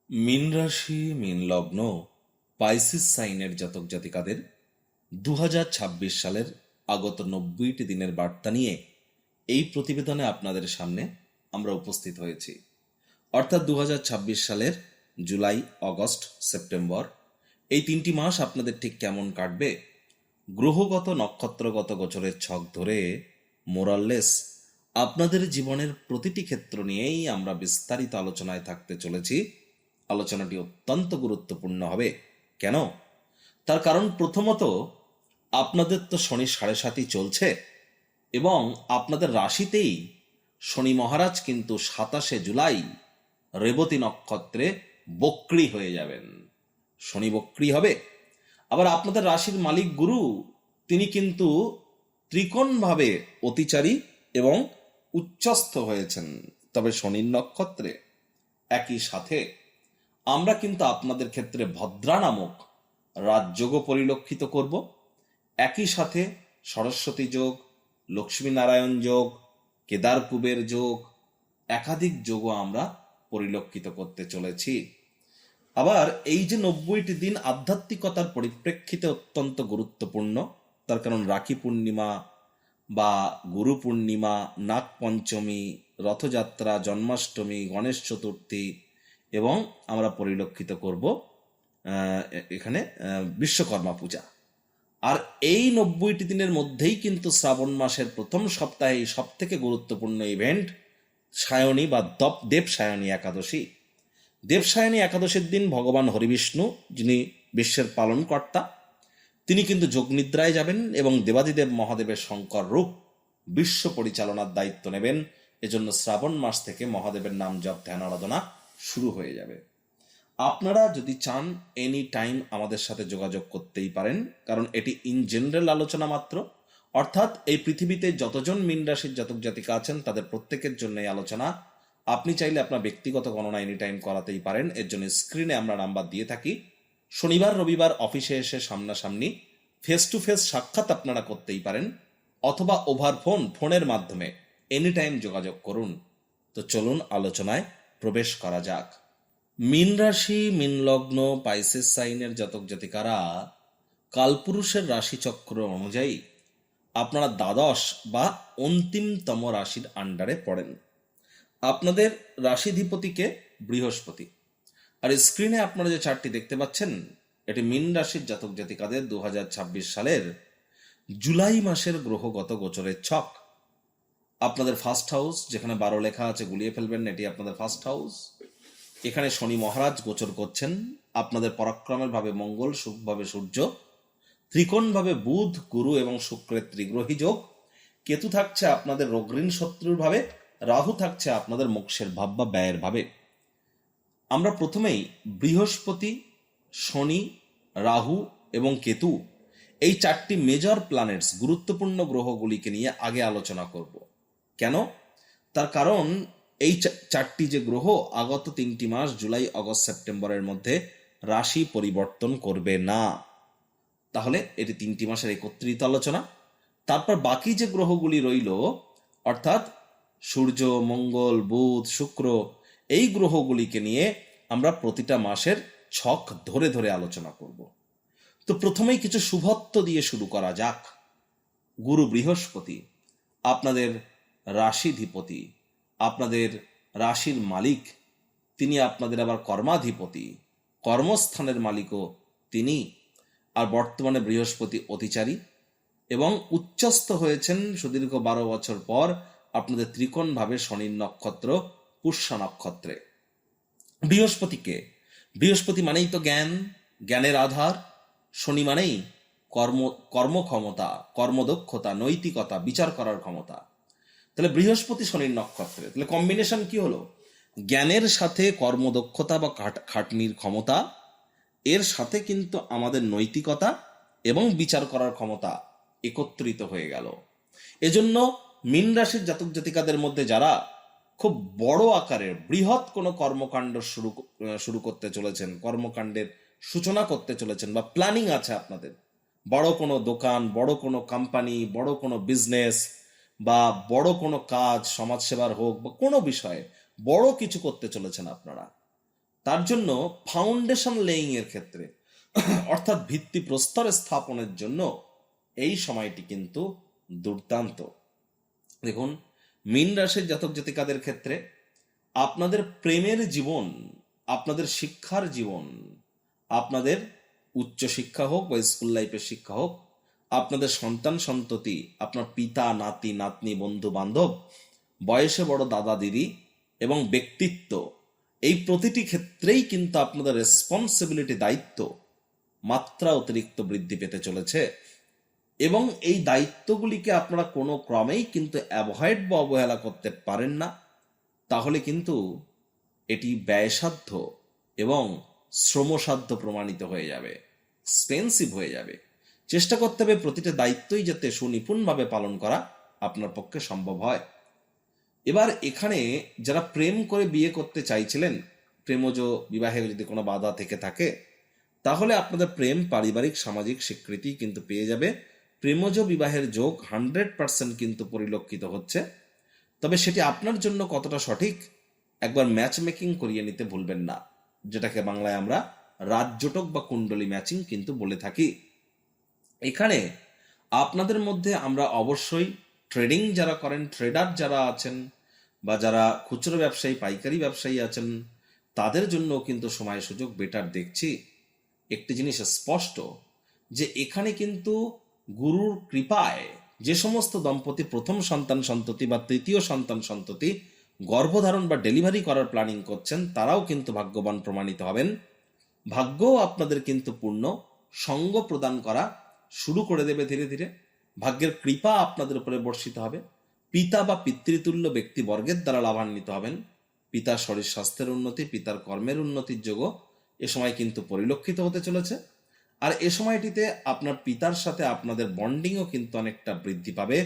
মীন রাশি, মীন লগ্ন, পাইসিস সাইনের জাতক জাতিকাদের 2026 সালের আগত 90টি দিনের বার্তা নিয়ে এই প্রতিবেদনে আপনাদের সামনে আমরা উপস্থিত হয়েছি। অর্থাৎ 2026 সালের জুলাই, অগস্ট, সেপ্টেম্বর এই 3টি মাস আপনাদের ঠিক কেমন কাটবে, গ্রহগত নক্ষত্রগত গোচরের ছক ধরে মোরাললেস আপনাদের জীবনের প্রতিটি ক্ষেত্র নিয়েই আমরা বিস্তারিত আলোচনায় থাকতে চলেছি। আলোচনাটি অত্যন্ত গুরুত্বপূর্ণ হবে। কেন? তার কারণ প্রথমত, আপনাদের তো শনি 7.5 চলছে এবং আপনাদের রাশিতেই শনি মহারাজ কিন্তু 27 জুলাই রেবতী নক্ষত্রে বক্রী হয়ে যাবেন। শনি বক্রী হবে। আবার আপনাদের রাশির মালিক গুরু, তিনি কিন্তু ত্রিকোণভাবে অতিচারী এবং উচ্চস্থ হয়েছেন। তবে শনির নক্ষত্রে একই সাথে আমরা কিন্তু আপনাদের ক্ষেত্রে ভদ্রা নামক রাজযোগও পরিলক্ষিত করব। একই সাথে সরস্বতী যোগ, লক্ষ্মীনারায়ণ যোগ, কেদার কুবের যোগ, একাধিক যোগও আমরা পরিলক্ষিত করতে চলেছি। আবার এই যে 90টি দিন আধ্যাত্মিকতার পরিপ্রেক্ষিতে অত্যন্ত গুরুত্বপূর্ণ, তার কারণ রাখি পূর্ণিমা বা গুরু পূর্ণিমা, নাগ পঞ্চমী, রথযাত্রা, জন্মাষ্টমী, গণেশ চতুর্থী এবং আমরা পরিলক্ষিত করব এখানে বিশ্বকর্মা পূজা। আর এই 90টি দিনের মধ্যেই কিন্তু শ্রাবণ মাসের প্রথম সপ্তাহে সব থেকে গুরুত্বপূর্ণ ইভেন্ট সায়নী বা দেবসায়নী একাদশী। দেবসায়নী একাদশীর দিন ভগবান হরিবিষ্ণু, যিনি বিশ্বের পালনকর্তা, তিনি কিন্তু যোগনিদ্রায় যাবেন এবং দেবাদিদেব মহাদেবের শঙ্কর রূপ বিশ্ব পরিচালনার দায়িত্ব নেবেন। এজন্য শ্রাবণ মাস থেকে মহাদেবের নাম জপ, ধ্যান, আরাধনা শুরু হয়ে যাবে। আপনারা যদি চান এনি টাইম আমাদের সাথে যোগাযোগ করতেই পারেন, কারণ এটি ইন জেনারেল আলোচনা মাত্র। অর্থাৎ এই পৃথিবীতে যতজন মীন রাশির জাতক জাতিকা আছেন তাদের প্রত্যেকের জন্য এই আলোচনা। আপনি চাইলে আপনার ব্যক্তিগত গণনা এনি টাইম করাতেই পারেন। এর জন্য স্ক্রিনে আমরা নাম্বার দিয়ে থাকি। শনিবার রবিবার অফিসে এসে সামনাসামনি ফেস টু ফেস সাক্ষাৎ আপনারা করতেই পারেন, অথবা ওভার ফোনের মাধ্যমে এনি টাইম যোগাযোগ করুন। তো চলুন আলোচনায় প্রবেশ করা যাক। মীন রাশি, মীন লগ্ন, পাইসিস সাইনের জাতক জাতিকারা কালপুরুষের রাশিচক্র অনুযায়ী আপনারা দ্বাদশ বা অন্তিমতম রাশির আন্ডারে পড়েন। আপনাদের রাশিধিপতিকে বৃহস্পতি। আর স্ক্রিনে আপনারা যে চার্টটি দেখতে পাচ্ছেন, এটি মীন রাশির জাতক জাতিকাদের 2026 সালের জুলাই মাসের গ্রহগত গোচরের ছক। আপনাদের ফার্স্ট হাউস, যেখানে 12 লেখা আছে গুলিয়ে ফেলবেন, এটি আপনাদের ফার্স্ট হাউস। এখানে শনি মহারাজ গোচর করছেন। আপনাদের পরাক্রমের ভাবে মঙ্গল, সুখভাবে সূর্য, ত্রিকোণভাবে বুধ, গুরু এবং শুক্রের ত্রিগ্রহী যোগ। কেতু থাকছে আপনাদের রোগঋণ শত্রুর ভাবে, রাহু থাকছে আপনাদের মোক্ষের ভাব বা ব্যয়ের ভাবে। আমরা প্রথমেই বৃহস্পতি, শনি, রাহু এবং কেতু, এই 4টি মেজর প্ল্যানেটস, গুরুত্বপূর্ণ গ্রহগুলিকে নিয়ে আগে আলোচনা করব। কেন? তার কারণ এই 4টি যে গ্রহ আগত 3টি মাস জুলাই, অগস্ট, সেপ্টেম্বরের মধ্যে রাশি পরিবর্তন করবে না। তাহলে এটি 3টি মাসের একত্রিত আলোচনা। তারপর বাকি যে গ্রহগুলি রইল, অর্থাৎ সূর্য, মঙ্গল, বুধ, শুক্র, এই গ্রহগুলিকে নিয়ে আমরা প্রতিটা মাসের ছক ধরে ধরে আলোচনা করব। তো প্রথমেই কিছু শুভত্ব দিয়ে শুরু করা যাক। গুরু বৃহস্পতি আপনাদের রাশিধিপতি, আপনাদের রাশির মালিক, তিনি আপনাদের আবার কর্মাধিপতি, কর্মস্থানের মালিকও তিনি। আর বর্তমানে বৃহস্পতি অতিচারী এবং উচ্চস্থ হয়েছেন সুদীর্ঘ 12 বছর পর আপনাদের ত্রিকোণভাবে শনির নক্ষত্র পুষ্যা নক্ষত্রে। বৃহস্পতিকে, বৃহস্পতি মানেই তো জ্ঞান, জ্ঞানের আধার। শনি মানেই কর্মক্ষমতা, কর্মদক্ষতা, নৈতিকতা, বিচার করার ক্ষমতা। তাহলে বৃহস্পতি শনির নক্ষত্রে, তাহলে কম্বিনেশন কি হলো? জ্ঞানের সাথে কর্মদক্ষতা বা খাটনির ক্ষমতা, এর সাথে কিন্তু আমাদের নৈতিকতা এবং বিচার করার ক্ষমতা একত্রিত হয়ে গেল। এজন্য মীন রাশির জাতক জাতিকাদের মধ্যে যারা খুব বড় আকারের বৃহৎ কোনো কর্মকাণ্ড শুরু করতে চলেছেন, কর্মকাণ্ডের সূচনা করতে চলেছেন, বা প্ল্যানিং আছে আপনাদের, বড় কোনো দোকান, বড় কোনো কোম্পানি, বড় কোনো বিজনেস বা বড় কোনো কাজ, সমাজসেবার হোক বা কোনো বিষয়ে বড় কিছু করতে চলেছেন আপনারা, তার জন্য ফাউন্ডেশন লেইং এর ক্ষেত্রে অর্থাৎ ভিত্তি প্রস্তর স্থাপনের জন্য এই সময়টি কিন্তু দুর্দান্ত। দেখুন, মীন রাশির জাতক জাতিকাদের ক্ষেত্রে আপনাদের প্রেমের জীবন, আপনাদের শিক্ষার জীবন, আপনাদের উচ্চ শিক্ষা হোক বা স্কুল লাইফের শিক্ষা হোক, আপনাদের সন্তান সন্ততি, আপনার পিতা নাতি নাতনি বন্ধু বান্ধব, বয়সে বড় দাদা দিদি এবং ব্যক্তিত্ব, এই প্রতিটি ক্ষেত্রেই কিন্তু আপনাদের রেসপন্সিবিলিটি, দায়িত্ব মাত্রা অতিরিক্ত বৃদ্ধি পেতে চলেছে। এবং এই দায়িত্বগুলিকে আপনারা কোনো ক্রমেই কিন্তু অ্যাভয়েড বা অবহেলা করতে পারেন না, তাহলে কিন্তু এটি ব্যয়সাধ্য এবং শ্রমসাধ্য প্রমাণিত হয়ে যাবে, এক্সপেন্সিভ হয়ে যাবে। চেষ্টা করতে হবে প্রতিটা দায়িত্বই যাতে সুনিপুণভাবে পালন করা আপনার পক্ষে সম্ভব হয়। এবার এখানে যারা প্রেম করে বিয়ে করতে চাইছিলেন, প্রেমজ বিবাহে যদি কোনো বাধা থেকে থাকে, তাহলে আপনাদের প্রেম পারিবারিক সামাজিক স্বীকৃতি কিন্তু পেয়ে যাবে। প্রেমজ বিবাহের যোগ 100% কিন্তু পরিলক্ষিত হচ্ছে। তবে সেটি আপনার জন্য কতটা সঠিক, একবার ম্যাচ মেকিং করিয়ে নিতে ভুলবেন না, যেটাকে বাংলায় আমরা রাজজোটক বা কুণ্ডলী ম্যাচিং কিন্তু বলে থাকি। এখানে আপনাদের মধ্যে আমরা অবশ্যই ট্রেডিং যারা করেন, ট্রেডার যারা আছেন, বা যারা খুচরো ব্যবসায়ী পাইকারি ব্যবসায়ী আছেন, তাদের জন্য কিন্তু সময় সুযোগ বেটার দেখছি। একটি জিনিস স্পষ্ট যে এখানে কিন্তু গুরুর কৃপায় যে সমস্ত দম্পতি প্রথম সন্তান সন্ততি বা তৃতীয় সন্তান সন্ততি গর্ভধারণ বা ডেলিভারি করার প্ল্যানিং করছেন, তারাও কিন্তু ভাগ্যবান প্রমাণিত হবেন। ভাগ্যও আপনাদের কিন্তু পূর্ণ সঙ্গ প্রদান করা শুরু করে দেবে ধীরে ধীরে। ভাগ্যের কৃপা আপনাদের উপরে বর্ষিত হবে। পিতা বা পিতৃতুল্য ব্যক্তিবর্গের দ্বারা লাভান্বিত হবেন। পিতার শরীর স্বাস্থ্যের উন্নতি, পিতার কর্মের উন্নতির যোগও এ সময় কিন্তু পরিলক্ষিত হতে চলেছে। আর এ সময়টিতে আপনার পিতার সাথে আপনাদের বন্ডিংও কিন্তু অনেকটা বৃদ্ধি পাবে।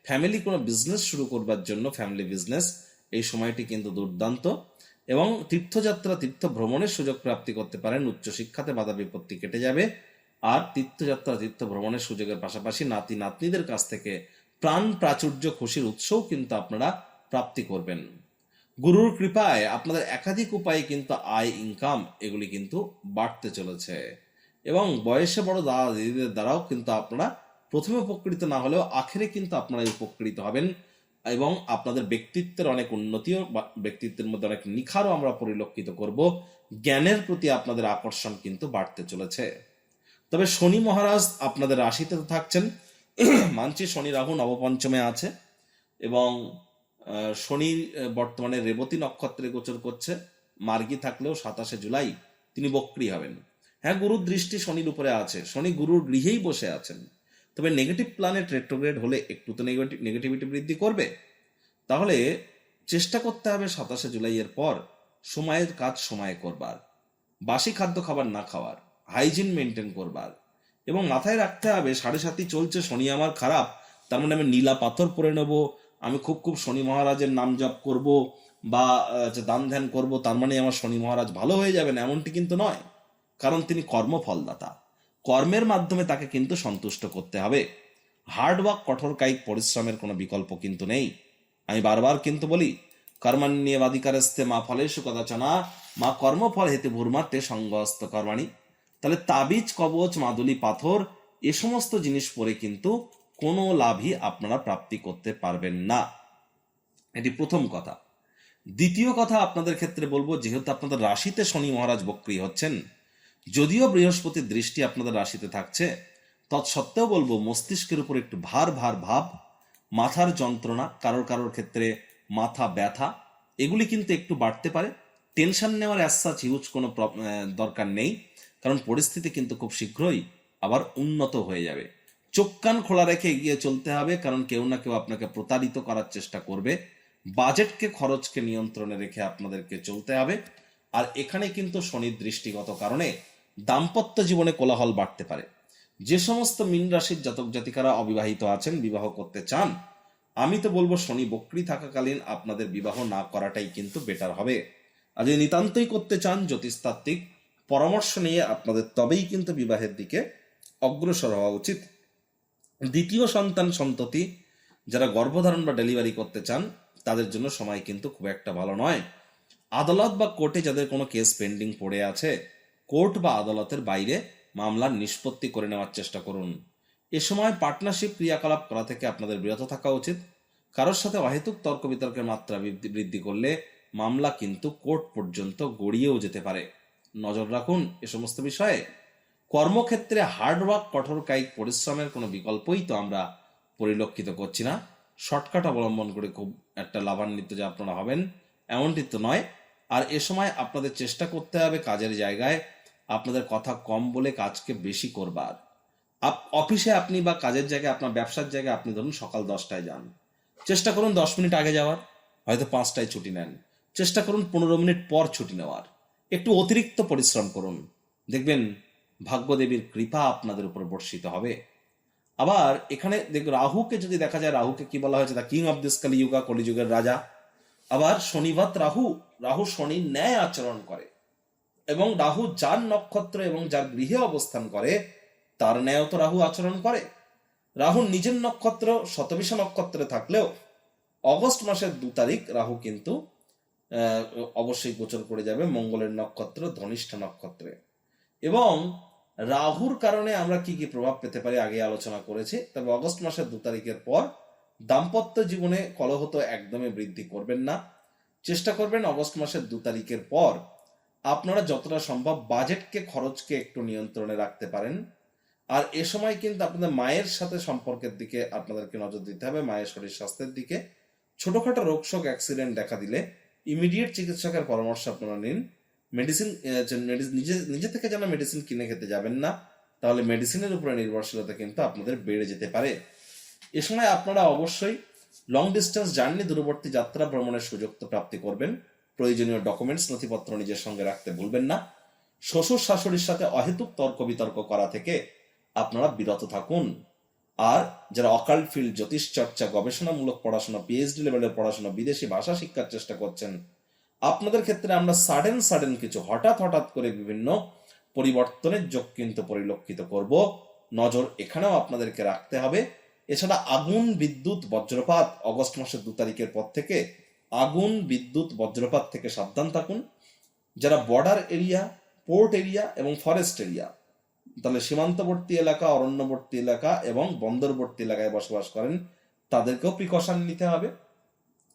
ফ্যামিলি কোনো বিজনেস শুরু করবার জন্য, ফ্যামিলি বিজনেস, এই সময়টি কিন্তু দুর্দান্ত। এবং তীর্থযাত্রা, তীর্থ ভ্রমণের সুযোগ প্রাপ্তি করতে পারেন। উচ্চশিক্ষাতে বাধা বিপত্তি কেটে যাবে। আর তীর্থযাত্রা, তীর্থ ভ্রমণের সুযোগের পাশাপাশি নাতি নাতনিদের কাছ থেকে প্রাণ প্রাচুর্য, খুশির উৎসও কিন্তু আপনারা প্রাপ্তি করবেন। গুরুর কৃপায় আপনাদের একাধিক উপায়ে কিন্তু আয়, ইনকাম এগুলি কিন্তু বাড়তে চলেছে। এবং বয়সে বড় দাদা দিদিদের দ্বারাও কিন্তু আপনারা প্রথমে উপকৃত না হলেও আখেরে কিন্তু আপনারা উপকৃত হবেন। এবং আপনাদের ব্যক্তিত্বের অনেক উন্নতিও, ব্যক্তিত্বের মধ্যে অনেক নিখারও আমরা পরিলক্ষিত করব। জ্ঞানের প্রতি আপনাদের আকর্ষণ কিন্তু বাড়তে চলেছে। তবে শনি মহারাজ আপনাদের রাশিতে তো থাকছেন, মানছি শনি রাহু নবপঞ্চমে আছে, এবং শনি বর্তমানে রেবতী নক্ষত্রে গোচর করছে। মার্গী থাকলেও 27 জুলাই তিনি বক্রী হবেন। হ্যাঁ, গুরুর দৃষ্টি শনির উপরে আছে, শনি গুরুর গৃহেই বসে আছেন। তবে নেগেটিভ প্ল্যানেট রেট্রোগ্রেড হলে একটু তো নেগেটিভিটি বৃদ্ধি করবে। তাহলে চেষ্টা করতে হবে 27 জুলাইয়ের পর সময়ের কাজ সময়ে করবার, বাসি খাদ্য খাবার না খাওয়ার, হাইজিন মেনটেন করবার। এবং মাথায় রাখতে হবে 7.5 চলছে, শনি আমার খারাপ, তার মানে আমি নীলা পাথর পরে নেব, আমি খুব খুব শনি মহারাজের নাম জপ করব বা দান ধ্যান করব, তার মানে আমার শনি মহারাজ ভালো হয়ে যাবেন, এমনটি কিন্তু নয়। কারণ তিনি কর্মফলদাতা, কর্মের মাধ্যমে তাকে কিন্তু সন্তুষ্ট করতে হবে। হার্ডওয়ার্ক, কঠোর কায়িক পরিশ্রমের কোনো বিকল্প কিন্তু নেই। আমি বারবার কিন্তু বলি, কর্মাণ্যেবাধিকারস্তে মা ফলেষু কদাচনা মা কর্মফল হেতু ভূর্মাতে সঙ্গস্ত কর্মাণি। তাহলে তাবিজ, কবচ, মাদুলি, পাথর এ সমস্ত জিনিস পরে কিন্তু কোনো লাভই আপনারা প্রাপ্তি করতে পারবেন না। এটি প্রথম কথা। দ্বিতীয় কথা আপনাদের ক্ষেত্রে বলবো, যেহেতু আপনাদের রাশিতে শনি মহারাজ বক্রী হচ্ছেন, যদিও বৃহস্পতির দৃষ্টি আপনাদের রাশিতে থাকছে, তৎসত্ত্বেও বলবো মস্তিষ্কের উপর একটু ভার ভাব, মাথার যন্ত্রণা, কারোর কারোর ক্ষেত্রে মাথা ব্যথা, এগুলি কিন্তু একটু বাড়তে পারে। টেনশন নেওয়ার অ্যাজ হিউজ কোনো দরকার নেই, কারণ পরিস্থিতি কিন্তু খুব শীঘ্রই আবার উন্নত হয়ে যাবে। চোখ কান খোলা রেখে এগিয়ে চলতে হবে, কারণ কেউ না কেউ আপনাকে প্রতারিত করার চেষ্টা করবে। বাজেটকে, খরচকে নিয়ন্ত্রণে রেখে আপনাদেরকে চলতে হবে। আর এখানে কিন্তু শনির দৃষ্টিগত কারণে দাম্পত্য জীবনে কোলাহল বাড়তে পারে। যে সমস্ত মীন রাশির জাতক জাতিকারা অবিবাহিত আছেন, বিবাহ করতে চান, আমি তো বলবো শনি বক্রী থাকাকালীন আপনাদের বিবাহ না করাটাই কিন্তু বেটার হবে। আর যদি নিতান্তই করতে চান, জ্যোতিষতাত্ত্বিক পরামর্শ নিয়ে আপনাদের তবেই কিন্তু বিবাহের দিকে অগ্রসর হওয়া উচিত। দ্বিতীয় সন্তান সন্ততি যারা গর্ভধারণ বা ডেলিভারি করতে চান, তাদের জন্য সময় কিন্তু খুব একটা ভালো নয়। আদালত বা কোর্টে যাদের কোনো কেস পেন্ডিং পড়ে আছে, কোর্ট বা আদালতের বাইরে মামলার নিষ্পত্তি করে নেওয়ার চেষ্টা করুন। এ সময় পার্টনারশিপ ক্রিয়াকলাপ করা থেকে আপনাদের বিরত থাকা উচিত। কারোর সাথে অহেতুক তর্ক বিতর্কের মাত্রা বৃদ্ধি করলে মামলা কিন্তু কোর্ট পর্যন্ত গড়িয়েও যেতে পারে। নজর রাখুন এ সমস্ত বিষয়ে। কর্মক্ষেত্রে হার্ডওয়ার্ক, কঠোর কায়িক পরিশ্রমের কোনো বিকল্পই তো আমরা পরিলক্ষিত করছি না। শর্টকাট অবলম্বন করে খুব একটা লাভান্বিত যে আপনারা হবেন এমনটি তো নয়। আর এ সময় আপনাদের চেষ্টা করতে হবে কাজের জায়গায় আপনাদের কথা কম বলে কাজকে বেশি করবার। অফিসে আপনি বা কাজের জায়গায়, আপনার ব্যবসার জায়গায় আপনি ধরুন সকাল 10টায় যান, চেষ্টা করুন 10 মিনিট আগে যাওয়ার, হয়তো 5টায় ছুটি নেন, চেষ্টা করুন 15 মিনিট পর ছুটি নেওয়ার। একটু অতিরিক্ত পরিশ্রম করুন, দেখবেন ভাগ্যদেবীর কৃপা আপনাদের উপর বর্ষিত হবে। আবার এখানে রাহুকে যদি দেখা যায়, রাহুকে কি বলা হয়েছে? The king of this Kaliyuga, কলিযুগের রাজা। আবার শনিবাত রাহু, রাহু শনির ন্যায় আচরণ করে, এবং রাহু যার নক্ষত্র এবং যার গৃহে অবস্থান করে তার ন্যায় তো রাহু আচরণ করে। রাহু নিজের নক্ষত্র শতবিশা নক্ষত্রে থাকলেও অগস্ট মাসের 2 তারিখ রাহু কিন্তু অবশ্যই গোচর করে যাবে মঙ্গলের নক্ষত্র ধনিষ্ঠা নক্ষত্রে। এবং রাহুর কারণে আমরা কি কি প্রভাব পেতে পারি আগে আলোচনা করেছি। তবে অগস্ট মাসের 2 তারিখের পর দাম্পত্য জীবনে কলহ তো একদমই বৃদ্ধি করবেন না। চেষ্টা করবেন অগস্ট মাসের 2 তারিখের পর আপনারা যতটা সম্ভব বাজেটকে, খরচকে একটু নিয়ন্ত্রণে রাখতে পারেন। আর এ সময় কিন্তু আপনাদের মায়ের সাথে সম্পর্কের দিকে আপনাদেরকে নজর দিতে হবে, মায়ের শরীর স্বাস্থ্যের দিকে। ছোটখাটো রোগ শোক, অ্যাক্সিডেন্ট দেখা দিলে ইমিডিয়েট চিকিৎসকের পরামর্শ আপনারা নিন। মেডিসিন নিজে থেকে যেন মেডিসিন কিনে খেতে যাবেন না, তাহলে মেডিসিনের উপরে নির্ভরশীলতা কিন্তু আপনাদের বেড়ে যেতে পারে। এ সময় আপনারা অবশ্যই লং ডিস্টেন্স জার্নি, দূরবর্তী যাত্রা ভ্রমণের সুযোগ তো প্রাপ্তি করবেন। প্রয়োজনীয় ডকুমেন্টস, নথিপত্র নিজের সঙ্গে রাখতে ভুলবেন না। শ্বশুর শাশুড়ির সাথে অহেতুক তর্ক বিতর্ক করা থেকে আপনারা বিরত থাকুন। আর যারা অকাল্ট ফিল্ড, জ্যোতিষ চর্চা, গবেষণামূলক পড়াশোনা, পিএইচডি লেভেলের পড়াশোনা, বিদেশি ভাষা শিক্ষার চেষ্টা করছেন, আপনাদের ক্ষেত্রে আমরা সাডেন কিছু হঠাৎ করে বিভিন্ন পরিবর্তনের যোগ কিন্তু পরিলক্ষিত করব। নজর এখানেও আপনাদেরকে রাখতে হবে। এছাড়া আগুন, বিদ্যুৎ, বজ্রপাত অগস্ট মাসের 2 তারিখের পর থেকে আগুন, বিদ্যুৎ, বজ্রপাত থেকে সাবধান থাকুন। যারা বর্ডার এরিয়া, পোর্ট এরিয়া এবং ফরেস্ট এরিয়া, তাহলে সীমান্তবর্তী এলাকা, অরণ্যবর্তী এলাকা এবং বন্দরবর্তী এলাকায় বসবাস করেন, তাদেরকেও প্রিকশন নিতে হবে।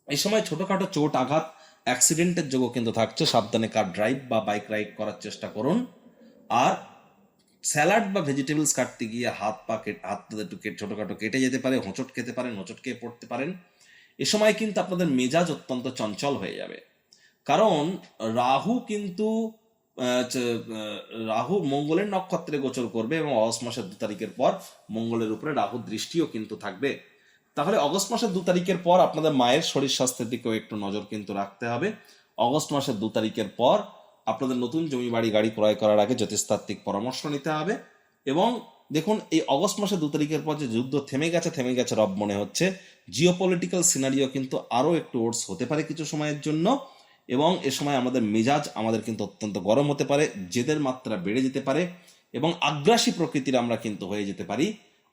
এই সময় ছোটখাটো চোট, আঘাত, অ্যাক্সিডেন্টের যোগও কিন্তু থাকছে। সাবধানে কার ড্রাইভ বা বাইক রাইড করার চেষ্টা করুন। আর স্যালাড বা ভেজিটেবলস কাটতে গিয়ে হাত একটু ছোটখাটো কেটে যেতে পারে, হোঁচট খেতে পারেন, হোঁচট খেয়ে পড়তে পারেন। এ সময় কিন্তু আপনাদের মেজাজ অত্যন্ত চঞ্চল হয়ে যাবে, কারণ রাহু কিন্তু রাহু মঙ্গলের নক্ষত্রে গোচর করবে এবং অগস্ট মাসের 2 তারিখের পর মঙ্গলের উপরে রাহু দৃষ্টিও কিন্তু থাকবে। তাহলে অগস্ট মাসের 2 তারিখের পর আপনাদের মায়ের শরীর স্বাস্থ্যের দিকেও একটু নজর কিন্তু রাখতে হবে। অগস্ট মাসের 2 তারিখের পর আপনাদের নতুন জমি বাড়ি গাড়ি ক্রয় করার আগে জ্যোতিষতাত্ত্বিক পরামর্শ নিতে হবে। এবং দেখুন, এই অগস্ট মাসের 2 তারিখের পর যে যুদ্ধ থেমে গেছে রব মনে হচ্ছে, জিওপলিটিক্যাল সিনারিও কিন্তু আরও একটু ওর্স হতে পারে কিছু সময়ের জন্য। এবং এ সময় আমাদের মেজাজ কিন্তু অত্যন্ত গরম হতে পারে, জেদের মাত্রা বেড়ে যেতে পারে এবং আগ্রাসী প্রকৃতির আমরা কিন্তু হয়ে যেতে পারি।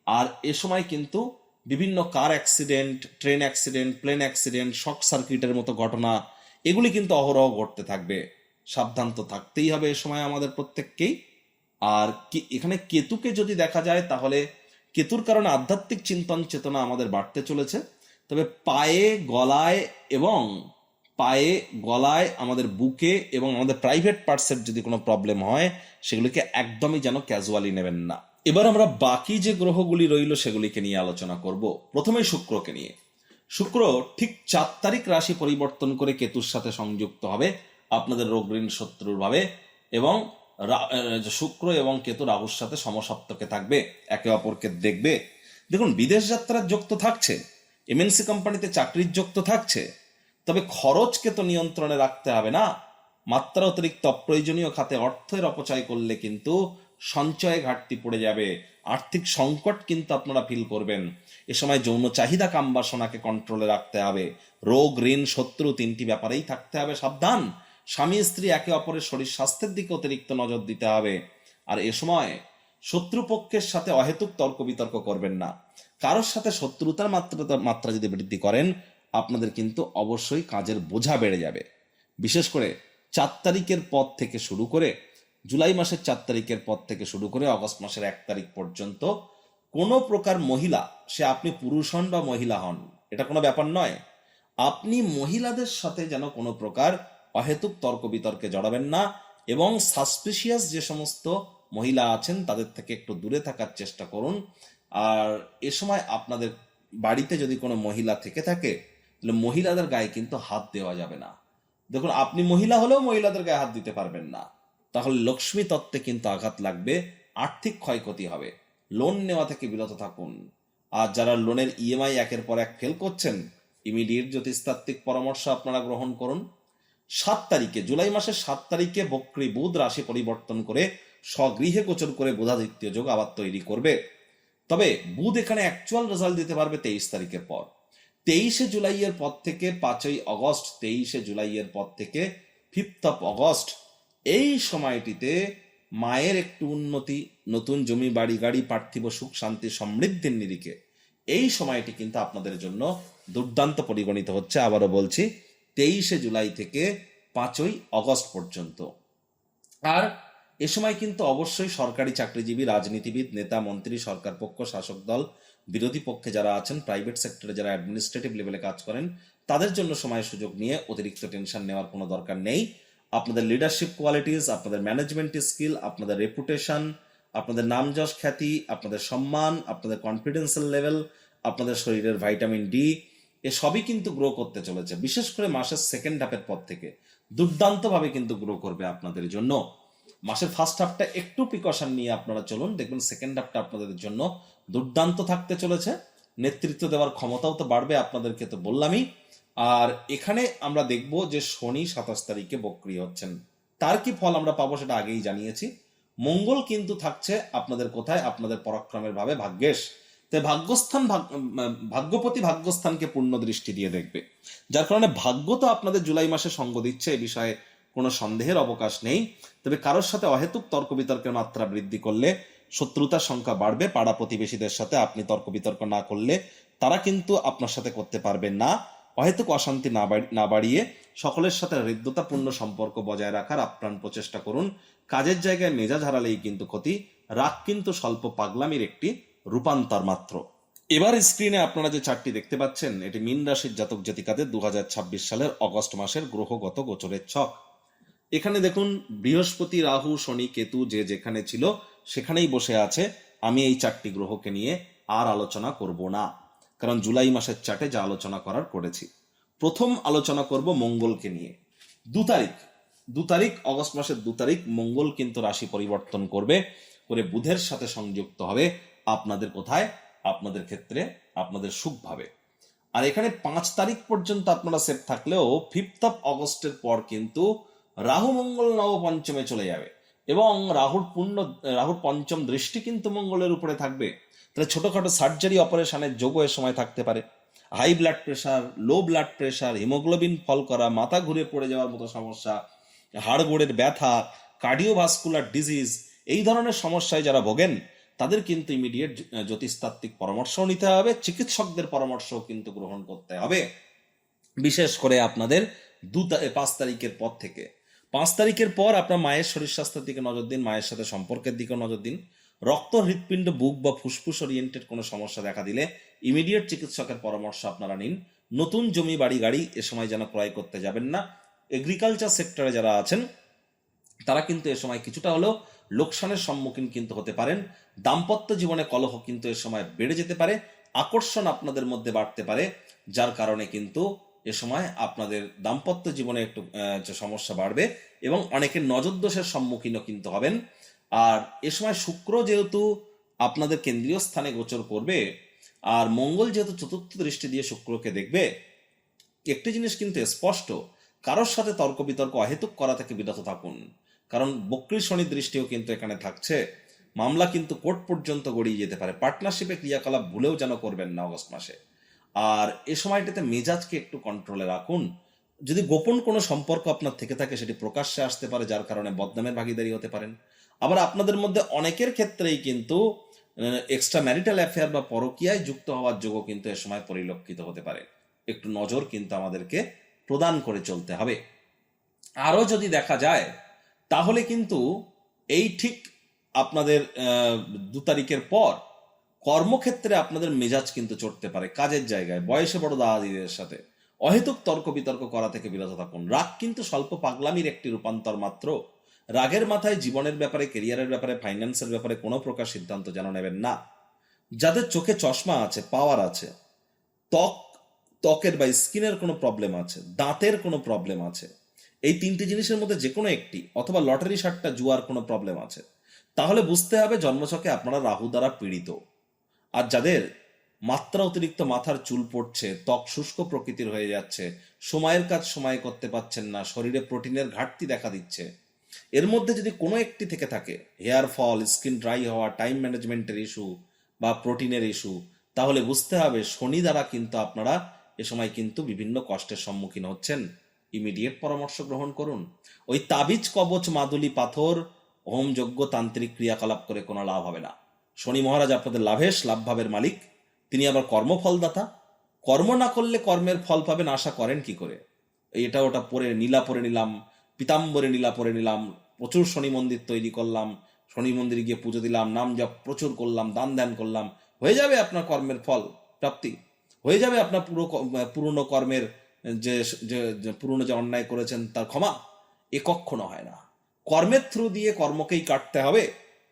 আর এ সময় কিন্তু বিভিন্ন car accident, train accident, plane accident, shock সার্কিটের মতো ঘটনা, এগুলি কিন্তু অহরহ ঘটতে থাকবে। সাবধান তো থাকতেই হবে এ সময় আমাদের প্রত্যেককেই। আর এখানে কেতুকে যদি দেখা যায়, তাহলে কেতুর কারণে আধ্যাত্মিক চিন্তন চেতনা আমাদের বাড়তে চলেছে। তবে পায়ে গলায় আমাদের বুকে এবং আমাদের প্রাইভেট পার্টসের যদি কোনো প্রবলেম হয়, সেগুলিকে একদমই যেন ক্যাজুয়ালি নেবেন না। এবার আমরা বাকি যে গ্রহগুলি রইল সেগুলিকে নিয়ে আলোচনা করব। প্রথমেই শুক্রকে নিয়ে। শুক্র ঠিক 4 তারিখ রাশি পরিবর্তন করে কেতুর সাথে সংযুক্ত হবে আপনাদের রোগ ঋণ শত্রুর ভাবে, এবং শুক্র এবং কেতু রাহুর সাথে সমসপ্তকে থাকবে, একে অপরকে দেখবে। দেখুন, বিদেশ যাত্রার যোগ তো থাকছে, এমএনসি কোম্পানিতে চাকরির যোগ তো থাকছে, তবে খরচকে তো নিয়ন্ত্রণে রাখতে হবে না। মাত্রা অতিরিক্ত অপ্রয়োজনীয় খাতে অর্থের অপচয় করলে কিন্তু সঞ্চয়ে ঘাটতি পড়ে যাবে, আর্থিক সংকট কিন্তু আপনারা ফিল করবেন। এ সময় যৌন চাহিদা, কামবাসনাকে কন্ট্রোলে রাখতে হবে। রোগ ঋণ শত্রু 3টি ব্যাপারেই থাকতে হবে সাবধান। স্বামী স্ত্রী একে অপরের শরীর স্বাস্থ্যের দিকে অতিরিক্ত নজর দিতে হবে। আর এ সময় শত্রুপক্ষের সাথে অহেতুক তর্ক বিতর্ক করবেন না। কারোর সাথে শত্রুতার মাত্রা যদি বৃদ্ধি করেন, আপনাদের কিন্তু অবশ্যই কাজের বোঝা বেড়ে যাবে। বিশেষ করে 4 তারিখের পর থেকে শুরু করে, জুলাই মাসের 4 তারিখের পর থেকে শুরু করে অগস্ট মাসের 1 তারিখ পর্যন্ত কোনো প্রকার মহিলা, সে আপনি পুরুষ হন বা মহিলা হন, এটা কোনো ব্যাপার নয়, আপনি মহিলাদের সাথে যেন কোনো প্রকার অহেতুক তর্ক বিতর্কে জড়াবেন না, এবং সাসপিশিয়াস যে সমস্ত মহিলা আছেন তাদের থেকে একটু দূরে থাকার চেষ্টা করুন। আর এ সময় আপনাদের বাড়িতে যদি কোনো মহিলা থেকে থাকে, তাহলে মহিলাদের গায়ে কিন্তু হাত দেওয়া যাবে না। দেখুন, আপনি মহিলা হলেও মহিলাদের গায়ে হাত দিতে পারবেন না, তাহলে লক্ষ্মী তত্ত্বে কিন্তু আঘাত লাগবে, আর্থিক ক্ষয়ক্ষতি হবে। লোন নেওয়া থেকে বিরত থাকুন। আর যারা লোনের ইএমআই একের পর এক ফেল করছেন, ইমিডিয়েট জ্যোতিষতাত্ত্বিক পরামর্শ আপনারা গ্রহণ করুন। 7 তারিখে, জুলাই মাসের 7 তারিখে বক্রী বুধ রাশি পরিবর্তন করে স্বগৃহে গোচর করে বুধাদিত্য যোগ আবার তৈরি করবে। তবে বুধ এখানে অ্যাকচুয়াল রেজাল্ট দিতে পারবে 23 তারিখের পর। 23শে জুলাইয়ের পর থেকে 5ই অগস্ট, 23শে জুলাইয়ের পর থেকে 5th অগস্ট, এই সময়টিতে মায়ের একটু উন্নতি, নতুন জমি বাড়ি গাড়ি, পার্থিব সুখ শান্তি সমৃদ্ধির নিরিখে এই সময়টি কিন্তু আপনাদের জন্য দুর্দান্ত পরিগণিত হচ্ছে। আবারও বলছি, 23শে জুলাই থেকে 5ই অগস্ট পর্যন্ত। আর এ সময় কিন্তু অবশ্যই সরকারি চাকরিজীবী, রাজনীতিবিদ, নেতা, মন্ত্রী, সরকার পক্ষ, শাসক দল, বিরোধী পক্ষে যারা আছেন, প্রাইভেট সেক্টরে যারা অ্যাডমিনিস্ট্রেটিভ লেভেলে কাজ করেন, তাদের জন্য সময় সুযোগ নিয়ে অতিরিক্ত টেনশন নেওয়ার কোনো দরকার নেই। আপনাদের লিডারশিপ কোয়ালিটিস, আপনাদের ম্যানেজমেন্ট স্কিল, আপনাদের রেপুটেশন, আপনাদের নাম যশ খ্যাতি, আপনাদের সম্মান, আপনাদের কনফিডেন্সিয়াল লেভেল, আপনাদের শরীরের ভাইটামিন ডি, এ সবই কিন্তু গ্রো করতে চলেছে। বিশেষ করে মাসের সেকেন্ড হাফের পর থেকে দুর্দান্তভাবে কিন্তু গ্রো করবে আপনাদের জন্য। মাসের ফার্স্ট হাফটা একটু প্রিকশন নিয়ে আপনারা চলুন, দেখবেন সেকেন্ড হাফটা আপনাদের জন্য দুর্দান্ত থাকতে চলেছে। নেতৃত্ব দেওয়ার ক্ষমতাও তো বাড়বে, আপনাদেরকে তো বললামই। আর এখানে আমরা দেখব যে শনি 27 তারিখে বক্রী হচ্ছেন। তার কি ফল আমরা পাবো সেটা আগেই জানিয়েছি। মঙ্গল কিন্তু থাকছে আপনাদের কোথায়? আপনাদের পরাক্রমের ভাবে ভাগ্যেশ। তাই ভাগ্যস্থান, ভাগ্যপতি ভাগ্যস্থানকে পূর্ণ দৃষ্টি দিয়ে দেখবে, যার কারণে ভাগ্য তো আপনাদের জুলাই মাসে সঙ্গ দিচ্ছে, এ বিষয়ে কোনো সন্দেহের অবকাশ নেই। তবে কারোর সাথে অহেতুক তর্ক বিতর্কের মাত্রা বৃদ্ধি করলে শত্রুতার সংখ্যা বাড়বে। পাড়া প্রতিবেশীদের সাথে আপনি তর্ক বিতর্ক না করলে তারা কিন্তু আপনার সাথে করতে পারবে না। অহেতুক অশান্তি না বাড়িয়ে সকলের সাথে হৃদ্যতাপূর্ণ সম্পর্ক বজায় রাখার আপ্রাণ প্রচেষ্টা করুন। কাজের জায়গায় মেজাজ হারালেই কিন্তু ক্ষতি। রাগ কিন্তু স্বল্প পাগলামির একটি রূপান্তর মাত্র। এবার স্ক্রিনে আপনারা যে চার্টটি দেখতে পাচ্ছেন, এটি মীন রাশির জাতক জাতিকাদের 2026 সালের অগস্ট মাসের গ্রহগত গোচরের ছক। এখানে দেখুন, বৃহস্পতি, রাহু, শনি, কেতু যে যেখানে ছিল সেখানেই বসে আছে। আমি এই 4টি গ্রহকে নিয়ে আর আলোচনা করব না, কারণ জুলাই মাসের চার্টে যা আলোচনা করার করেছি। প্রথম আলোচনা করব মঙ্গলকে নিয়ে। 2 তারিখ, অগস্ট মাসের 2 তারিখ মঙ্গল কিন্তু রাশি পরিবর্তন করবে, করে বুধের সাথে সংযুক্ত হবে। আপনাদের কোথায়? আপনাদের ক্ষেত্রে, আপনাদের সুখ ভাবে। আর এখানে 5 তারিখ পর্যন্ত আপনারা সেফ থাকলেও 5th অগস্টের পর কিন্তু রাহু মঙ্গল নবপঞ্চমে চলে যাবে, এবং রাহুর পঞ্চম দৃষ্টি কিন্তু মঙ্গলের উপরে থাকবে। তাহলে ছোটখাটো সার্জারি অপারেশনের যোগও এ সময় থাকতে পারে। High blood pressure, low blood pressure, haemoglobin fall করা, মাথা ঘুরে পড়ে যাওয়ার মতো সমস্যা, হাড় গোড়ের ব্যথা, কার্ডিওভাস্কুলার ডিজিজ, এই ধরনের সমস্যায় যারা ভোগেন তাদের কিন্তু ইমিডিয়েট জ্যোতিষতাত্ত্বিক পরামর্শও নিতে হবে, চিকিৎসকদের পরামর্শও কিন্তু গ্রহণ করতে হবে। বিশেষ করে আপনাদের 5 তারিখের পর থেকে। 5 তারিখের পর আপনার মায়ের শরীর স্বাস্থ্যের দিকে নজর দিন, মায়ের সাথে সম্পর্কের দিকেও নজর দিন। রক্ত, হৃৎপিণ্ড, বুক বা ফুসফুস ওরিয়েন্টেড কোনো সমস্যা দেখা দিলে ইমিডিয়েট চিকিৎসকের পরামর্শ আপনারা নিন। নতুন জমি বাড়ি গাড়ি এ সময় যেন ক্রয় করতে যাবেন না। এগ্রিকালচার সেক্টরে যারা আছেন তারা কিন্তু এ সময় কিছুটা হলেও লোকসানের সম্মুখীন কিন্তু হতে পারেন। দাম্পত্য জীবনে কলহ কিন্তু এ সময় বেড়ে যেতে পারে, আকর্ষণ আপনাদের মধ্যে বাড়তে পারে, যার কারণে কিন্তু এ সময় আপনাদের দাম্পত্য জীবনে একটু সমস্যা বাড়বে, এবং অনেকের নজর দোষের সম্মুখীনও কিন্তু হবেন। আর এ সময় শুক্র যেহেতু আপনাদের কেন্দ্রীয় স্থানে গোচর করবে, আর মঙ্গল যেহেতু চতুর্থ দৃষ্টি দিয়ে শুক্রকে দেখবে, একটি জিনিস কিন্তু স্পষ্ট, কারোর সাথে তর্ক বিতর্ক অহেতুক করা থেকে বিরত থাকুন, কারণ বক্রী শনি দৃষ্টিও কিন্তু এখানে থাকছে। মামলা কিন্তু কোর্ট পর্যন্ত গড়িয়ে যেতে পারে। পার্টনারশিপে ক্রিয়াকলাপ ভুলেও যেন করবেন না অগস্ট মাসে। আর এ সময়টাতে মেজাজকে একটু কন্ট্রোলে রাখুন। যদি গোপন কোনো সম্পর্ক আপনার থেকে থাকে সেটি প্রকাশ্যে আসতে পারে, যার কারণে বদনামের ভাগীদারি হতে পারেন। আবার আপনাদের মধ্যে অনেকের ক্ষেত্রেই কিন্তু এক্সট্রা ম্যারিটাল অ্যাফেয়ার বা পরকীয়ায় যুক্ত হওয়ার যোগও কিন্তু এ সময় পরিলক্ষিত হতে পারে। একটু নজর কিন্তু আমাদেরকে প্রদান করে চলতে হবে। আরও যদি দেখা যায় তাহলে কিন্তু এই ঠিক আপনাদের 2 তারিখের পর কর্মক্ষেত্রে আপনাদের মেজাজ কিন্তু চড়তে পারে, কাজের জায়গায় বয়সে বড় দাদা দিদিদের সাথে অহেতুক তর্ক বিতর্ক করা থেকে বিরত থাকুন। রাগ কিন্তু স্বল্প পাগলামির একটি রূপান্তর মাত্র। রাগের মাথায় জীবনের ব্যাপারে, কেরিয়ারের ব্যাপারে, ফাইন্যান্সের ব্যাপারে কোনো প্রকার সিদ্ধান্ত যেন নেবেন না। যাদের চোখে চশমা আছে, পাওয়ার আছে, ত্বক ত্বকের বা স্কিনের কোনো প্রবলেম আছে, দাঁতের কোনো প্রবলেম আছে, এই 3টি জিনিসের মধ্যে যে কোনো একটি, অথবা লটারি সাট্টা জুয়ার কোনো প্রবলেম আছে, তাহলে বুঝতে হবে জন্মছকে আপনারা রাহু দ্বারা পীড়িত। আর যাদের মাত্রা অতিরিক্ত মাথার চুল পড়ছে, ত্বক শুষ্ক প্রকৃতির হয়ে যাচ্ছে, সময়ের কাজ সময় করতে পারছেন না, শরীরে প্রোটিনের ঘাটতি দেখা দিচ্ছে, এর মধ্যে যদি কোনো একটি থেকে থাকে, হেয়ার ফল, স্কিন ড্রাই হওয়া, টাইম ম্যানেজমেন্টের ইস্যু বা প্রোটিনের ইস্যু, তাহলে বুঝতে হবে শনি দ্বারা কিন্তু আপনারা এ সময় কিন্তু বিভিন্ন কষ্টের সম্মুখীন হচ্ছেন। ইমিডিয়েট পরামর্শ গ্রহণ করুন। ওই তাবিজ, কবচ, মাদুলি, পাথর, হোমযজ্ঞ, তান্ত্রিক ক্রিয়াকলাপ করে কোনো লাভ হবে না। শনি মহারাজ আপনাদের লাভেশ, লাভভাবের মালিক, তিনি আবার কর্মফলদাতা। কর্ম না করলে কর্মের ফল পাবেন আশা করেন কি করে? এটা ওটা পরে নীলা পরে নিলাম, পিতাম্বরে নীলা পরে নিলাম, প্রচুর শনি মন্দির তৈরি করলাম, শনি মন্দিরে গিয়ে পুজো দিলাম, নাম জপ প্রচুর করলাম, দান ধ্যান করলাম, হয়ে যাবে আপনার কর্মের ফল প্রাপ্তি? হয়ে যাবে আপনার পুরনো কর্মের যে পুরনো যে অন্যায় করেছেন তার ক্ষমা? এ কখনো হয় না। কর্মের থ্রু দিয়ে কর্মকেই কাটতে হবে।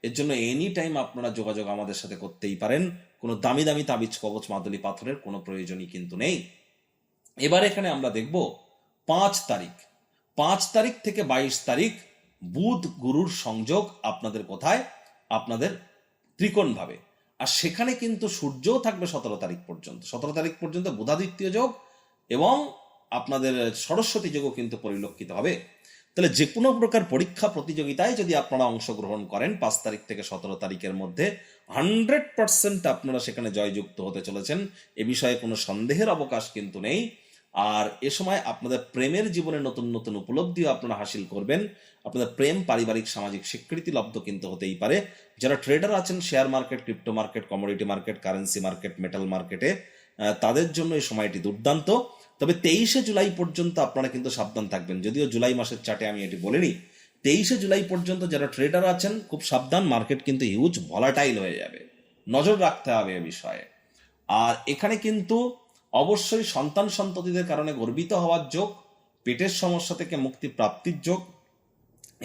এর জন্য এনি টাইম আপনারা যোগাযোগ আমাদের সাথে করতেই পারেন। কোনো দামি দামি তাবিজ, কবচ, মাদুলি, পাথরের কোনো প্রয়োজনই কিন্তু নেই। এবার এখানে আমরা দেখব 5 তারিখ। 5 তারিখ থেকে 22 তারিখ বুধ গুরুর সংযোগ আপনাদের কোথায়? আপনাদের ত্রিকোণ ভাবে। আর সেখানে কিন্তু সূর্যও থাকবে 17 তারিখ পর্যন্ত। 17 তারিখ পর্যন্ত বুধাদিত্য যোগ এবং আপনাদের সরস্বতী যোগও কিন্তু পরিলক্ষিত হবে। তাহলে যে কোনো প্রকার পরীক্ষা প্রতিযোগিতায় যদি আপনারা অংশগ্রহণ করেন 5 তারিখ থেকে 17 তারিখের মধ্যে, 100% আপনারা সেখানে জয়যুক্ত হতে চলেছেন। এ বিষয়ে কোনো সন্দেহের অবকাশ কিন্তু নেই। আর এ সময় আপনাদের প্রেমের জীবনে নতুন নতুন উপলব্ধিও আপনারা হাসিল করবেন। আপনাদের প্রেম, পারিবারিক, সামাজিক স্বীকৃতি লব্ধ কিন্তু হতেই পারে। যারা ট্রেডার আছেন, share market, crypto market, commodity market, currency market, metal মার্কেটে, তাদের জন্য এই সময়টি দুর্দান্ত। তবে 23শে জুলাই পর্যন্ত আপনারা কিন্তু সাবধান থাকবেন। যদিও জুলাই মাসের চার্টে আমি এটি বলিনি, 23শে জুলাই পর্যন্ত যারা ট্রেডার আছেন খুব সাবধান, মার্কেট কিন্তু হিউজ ভলাটাইল হয়ে যাবে, নজর রাখতে হবে এ বিষয়ে। আর এখানে কিন্তু অবশ্যই সন্তান সন্ততিদের কারণে গর্বিত হওয়ার যোগ, পেটের সমস্যা থেকে মুক্তি প্রাপ্তির যোগ,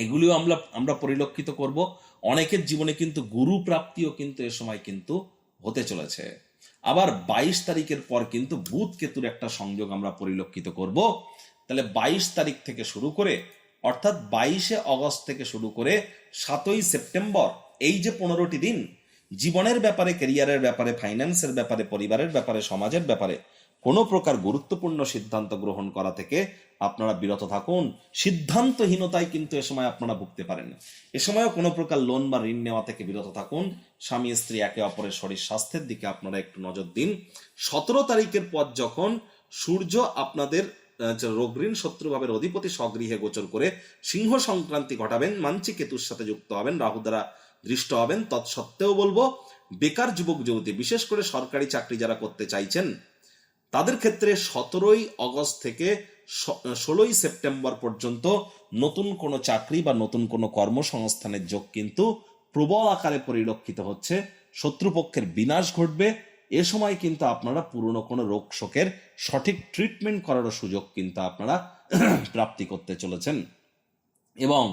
এগুলিও আমরা পরিলক্ষিত করব। অনেকের জীবনে কিন্তু গুরু প্রাপ্তিও কিন্তু এ সময় কিন্তু হতে চলেছে। আবার 22 তারিখের পর কিন্তু বুধ কেতুর একটা সংযোগ আমরা পরিলক্ষিত করব। তাহলে 22 তারিখ থেকে শুরু করে, অর্থাৎ 22শে অগস্ট থেকে শুরু করে 7ই সেপ্টেম্বর, এই যে 15টি দিন জীবনের ব্যাপারে, কেরিয়ারের ব্যাপারে, ফাইন্যান্সের ব্যাপারে, পরিবারের ব্যাপারে, সমাজের ব্যাপারে কোনো প্রকার গুরুত্বপূর্ণ সিদ্ধান্ত গ্রহণ করা থেকে আপনারা বিরত থাকুন। সিদ্ধান্তহীনতায় কিন্তু এ সময় আপনারা ভুগতে পারেন। এ সময়ও কোনো প্রকার লোন বা ঋণ নেওয়া থেকে বিরত থাকুন। স্বামী স্ত্রী একে অপরের শরীর স্বাস্থ্যের দিকে আপনারা একটু নজর দিন। 17 তারিখের পর যখন সূর্য আপনাদের রোগ ঋণ শত্রুভাবের অধিপতি স্বগৃহে গোচর করে সিংহ সংক্রান্তি ঘটাবেন, মানসিক কেতুর সাথে যুক্ত হবেন, রাহু দ্বারা দৃষ্ট হবেন, তৎসত্ত্বেও বলবো বেকার যুবক যুবতী, বিশেষ করে সরকারি চাকরি যারা করতে চাইছেন, তাদের ক্ষেত্রে 17ই অগস্ট থেকে 16ই সেপ্টেম্বর পর্যন্ত নতুন কোনো চাকরি বা নতুন কোনো কর্মসংস্থানের যোগ কিন্তু প্রবল আকারে পরিলক্ষিত হচ্ছে। শত্রুপক্ষের বিনাশ ঘটবে। এ সময় কিন্তু আপনারা পুরনো কোনো রোগ শোকের সঠিক ট্রিটমেন্ট করারও সুযোগ কিন্তু আপনারা প্রাপ্তি করতে চলেছেন। এবং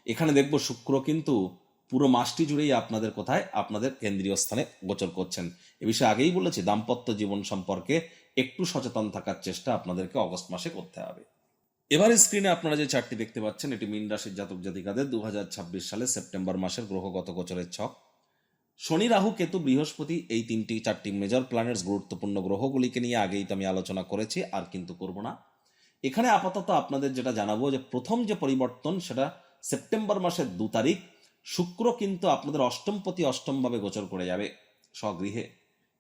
এখানে দেখব শুক্র কিন্তু পুরো মাসটি জুড়েই আপনাদের কোথায়? আপনাদের কেন্দ্রীয় স্থানে গোচর করছেন। এ বিষয়ে আগেই বলেছি, দাম্পত্য জীবন সম্পর্কে একটু সচেতন থাকার চেষ্টা আপনাদেরকে অগস্ট মাসে করতে হবে। এবার স্ক্রিনে আপনারা যে চার্টটি দেখতে পাচ্ছেন, এটি মীন রাশির জাতক জাতিকাদের 2026 সালে সেপ্টেম্বর মাসের গ্রহগত গোচরের ছক। শনি, রাহু, কেতু, বৃহস্পতি, এই 4টি মেজর প্ল্যানেটস, গুরুত্বপূর্ণ গ্রহগুলিকে নিয়ে আগেই তো আমি আলোচনা করেছি, আর কিন্তু করব না। এখানে আপাতত আপনাদের যেটা জানাবো, যে প্রথম যে পরিবর্তন সেটা সেপ্টেম্বর মাসের 2 তারিখ শুক্র কিন্তু আপনাদের অষ্টমপতি অষ্টমভাবে গোচর করে যাবে স্বগৃহে।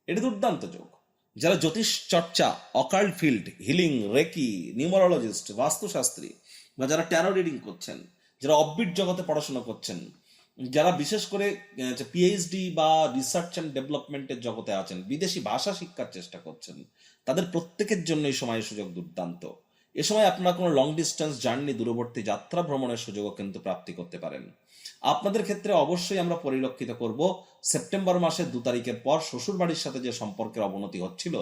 এটি দুর্দান্ত যোগ। যারা জ্যোতিষ চর্চা, occult field, healing, reiki, numerologist, বাস্তুশাস্ত্রী, বা যারা ট্যারো রিডিং করছেন, যারা অফবিট জগতে পড়াশোনা করছেন, যারা বিশেষ করে পিএইচডি বা রিসার্চ অ্যান্ড ডেভেলপমেন্টের জগতে আছেন, বিদেশি ভাষা শিক্ষার চেষ্টা করছেন, তাদের প্রত্যেকের জন্য এই সময় সুযোগ দুর্দান্ত। এ সময় আপনারা কোনো লং ডিস্টেন্স জার্নি, দূরবর্তী যাত্রা ভ্রমণের সুযোগও কিন্তু প্রাপ্তি করতে পারেন। আপনাদের ক্ষেত্রে অবশ্যই আমরা পরিলক্ষিত করব সেপ্টেম্বর মাসের 2 তারিখের পর শ্বশুর বাড়ির সাথে যে সম্পর্কের অবনতি হচ্ছিল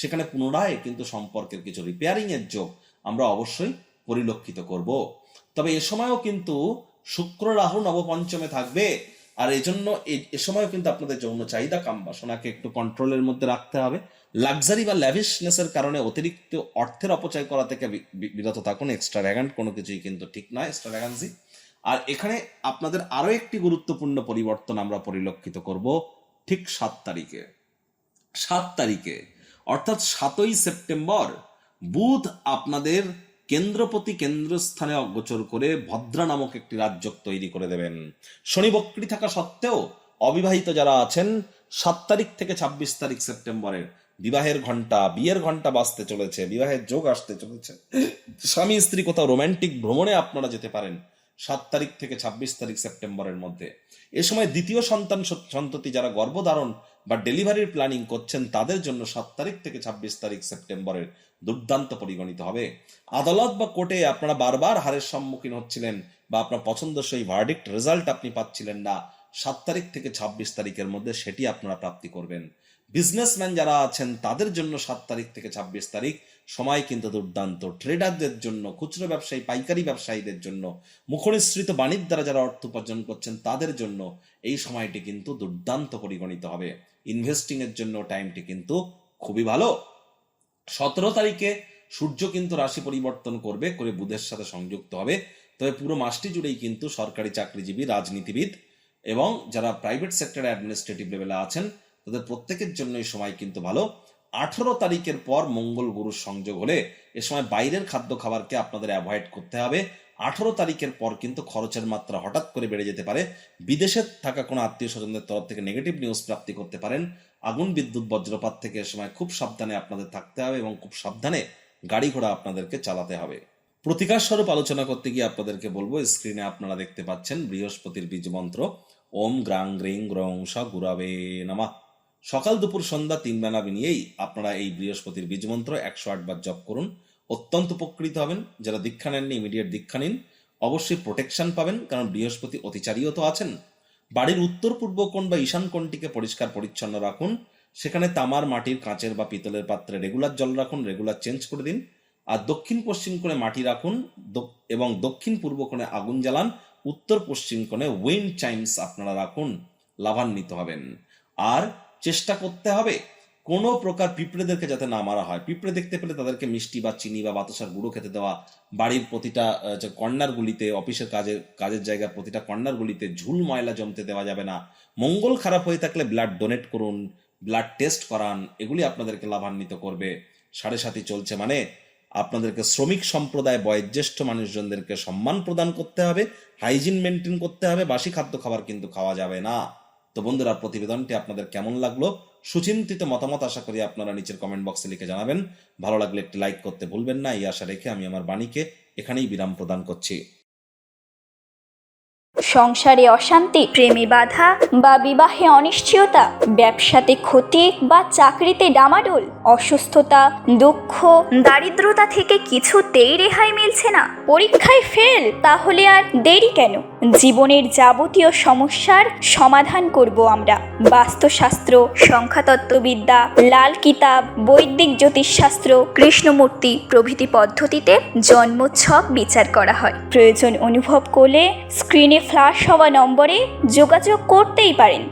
সেখানে পুনরায় কিন্তু সম্পর্কের কিছু রিপেয়ারিং এর যোগ আমরা অবশ্যই পরিলক্ষিত করব। তবে এ সময়ও কিন্তু শুক্র রাহু নবপঞ্চমে থাকবে, আর এজন্য এ সময়ও কিন্তু আপনাদের যৌন চাহিদা কাম বাসনাকে একটু কন্ট্রোলের মধ্যে রাখতে হবে। লাক্সারি বা ল্যাভিশনেসের কারণে অতিরিক্ত অর্থের অপচয় করা থেকে বিরত থাকুন। এক্সট্রাভ্যাগান্ট কোনো কিছুই কিন্তু ঠিক নয়, এক্সট্রাভ্যাগান্সি। আর এখানে আপনাদের আরো একটি গুরুত্বপূর্ণ পরিবর্তন আমরা পরিলক্ষিত করব ঠিক 7 তারিখে অর্থাৎ 7ই সেপ্টেম্বর বুধ আপনাদের কেন্দ্রপতি কেন্দ্রস্থানে অগোচর করে ভদ্রা নামক একটি রাজ্য তৈরি করে দেবেন। শনি বক্রী থাকা সত্ত্বেও অবিবাহিত যারা আছেন 7 তারিখ থেকে 26 তারিখ সেপ্টেম্বরের বিবাহের ঘন্টা, বিয়ের ঘন্টা বাজতে চলেছে, বিবাহের যোগ আসতে চলেছে। স্বামী স্ত্রী কোথাও রোমান্টিক ভ্রমণে আপনারা যেতে পারেন 7 তারিখ থেকে 26 তারিখ সেপ্টেম্বরের মধ্যে। এ সময় দ্বিতীয় সন্ততি যারা গর্ভধারণ বা ডেলিভারির প্ল্যানিং করছেন তাদের জন্য 7 তারিখ থেকে 26 তারিখ সেপ্টেম্বরের দুর্দান্ত পরিগণিত হবে। আদালত বা কোর্টে আপনারা বারবার হারের সম্মুখীন হচ্ছিলেন বা আপনার পছন্দসই ভার্ডিক্ট রেজাল্ট আপনি পাচ্ছিলেন না, 7 তারিখ থেকে 26 তারিখের মধ্যে সেটি আপনারা প্রাপ্তি করবেন। বিজনেসম্যান যারা আছেন তাদের জন্য 7 তারিখ থেকে 26 তারিখ সময় কিন্তু দুর্দান্ত। ট্রেডারদের জন্য, খুচরো ব্যবসায়ী, পাইকারি ব্যবসায়ীদের জন্য, মুখনিসৃত বাণিজ্য দ্বারা যারা অর্থ উপার্জন করছেন তাদের জন্য এই সময়টি কিন্তু দুর্দান্ত পরিগণিত হবে। ইনভেস্টিং এর জন্য টাইমটি কিন্তু খুবই ভালো। 17 তারিখে সূর্য কিন্তু রাশি পরিবর্তন করে বুধের সাথে সংযুক্ত হবে। তবে পুরো মাসটি জুড়েই কিন্তু সরকারি চাকরিজীবী, রাজনীতিবিদ এবং যারা প্রাইভেট সেক্টরে অ্যাডমিনিস্ট্রেটিভ লেভেলে আছেন তাদের প্রত্যেকের জন্যই সময় কিন্তু ভালো। 18 তারিখের পর মঙ্গল গুরুর সংযোগ হলে এ সময় বাইরের খাদ্য খাবারকে আপনাদের অ্যাভয়েড করতে হবে। 18 তারিখের পর কিন্তু খরচের মাত্রা হঠাৎ করে বেড়ে যেতে পারে। বিদেশে থাকা কোনো আত্মীয় স্বজনদের তরফ থেকে নেগেটিভ নিউজ প্রাপ্তি করতে পারেন। আগুন, বিদ্যুৎ, বজ্রপাত থেকে এ সময় খুব সাবধানে আপনাদের থাকতে হবে এবং খুব সাবধানে গাড়ি ঘোড়া আপনাদেরকে চালাতে হবে। প্রতিকার স্বরূপ আলোচনা করতে গিয়ে আপনাদেরকে বলবো, স্ক্রিনে আপনারা দেখতে পাচ্ছেন বৃহস্পতির বীজ মন্ত্র ওম গ্রাং গ্রিং গ্রং স গুরাবে নমঃ। সকাল দুপুর সন্ধ্যা 3 বেলা নিয়েই আপনারা এই বৃহস্পতির বীজ মন্ত্র 108 বার জপ করুন, অত্যন্ত উপকৃত হবেন। যারা দীক্ষা নেননি ইমিডিয়েট দীক্ষা নিন, অবশ্যই প্রোটেকশন পাবেন, কারণ বৃহস্পতি অতিচারীও তো আছেন। বাড়ির উত্তর পূর্ব কোণ বা ঈশান কোণটিকে পরিষ্কার পরিচ্ছন্ন রাখুন। সেখানে তামার, মাটির, কাঁচের বা পিতলের পাত্রে রেগুলার জল রাখুন, রেগুলার চেঞ্জ করে দিন। আর দক্ষিণ পশ্চিম কোণে মাটি রাখুন এবং দক্ষিণ পূর্ব কোণে আগুন জ্বালান। উত্তর পশ্চিম কোণে উইন্ড চাইমস আপনারা রাখুন, লাভান্বিত হবেন। আর চেষ্টা করতে হবে কোনো প্রকার পিঁপড়েদেরকে যাতে না মারা হয়। পিঁপড়ে দেখতে পেলে তাদেরকে মিষ্টি বা চিনি বা বাতাসার গুঁড়ো খেতে দেওয়া। বাড়ির প্রতিটা কর্নারগুলিতে, অফিসের কাজের জায়গার প্রতিটা কর্নারগুলিতে ঝুল ময়লা জমতে দেওয়া যাবে না। মঙ্গল খারাপ হয়ে থাকলে ব্লাড ডোনেট করুন, ব্লাড টেস্ট করান, এগুলি আপনাদেরকে লাভান্বিত করবে। 7.5 চলছে মানে আপনাদেরকে শ্রমিক সম্প্রদায়, বয়োজ্যেষ্ঠ মানুষজনদেরকে সম্মান প্রদান করতে হবে, হাইজিন মেনটেন করতে হবে, বাসি খাদ্য খাবার কিন্তু খাওয়া যাবে না। তো বন্ধুরা, প্রতিবেদনটি আপনাদের কেমন লাগলো? সুচিন্তিত মতামত আশা করি আপনারা নিচের কমেন্ট বক্সে লিখে জানাবেন। ভালো লাগলে একটি লাইক করতে ভুলবেন না। এই আশা রেখে আমি আমার বাণীকে এখানেই বিরাম প্রদান করছি। সংসারে অশান্তি, প্রেমে বাধা বা বিবাহে অনিশ্চয়তা, ব্যবসাতে ক্ষতি বা চাকরিতে ডামাডোল, অসুস্থতা, দুঃখ, দারিদ্রতা থেকে কিছুতেই রেহাই মিলছে না, পরীক্ষায় ফেল, তাহলে আর দেরি কেন? জীবনের যাবতীয় সমস্যার সমাধান করব আমরা। বাস্তুশাস্ত্র, সংখ্যাতত্ত্ববিদ্যা, লাল কিতাব, বৈদিক জ্যোতিষশাস্ত্র, কৃষ্ণমূর্তি প্রভৃতি পদ্ধতিতে জন্মছক বিচার করা হয়। প্রয়োজন অনুভব করলে স্ক্রিনে ফ্ল্যাশ হওয়া নম্বরে যোগাযোগ করতেই পারেন।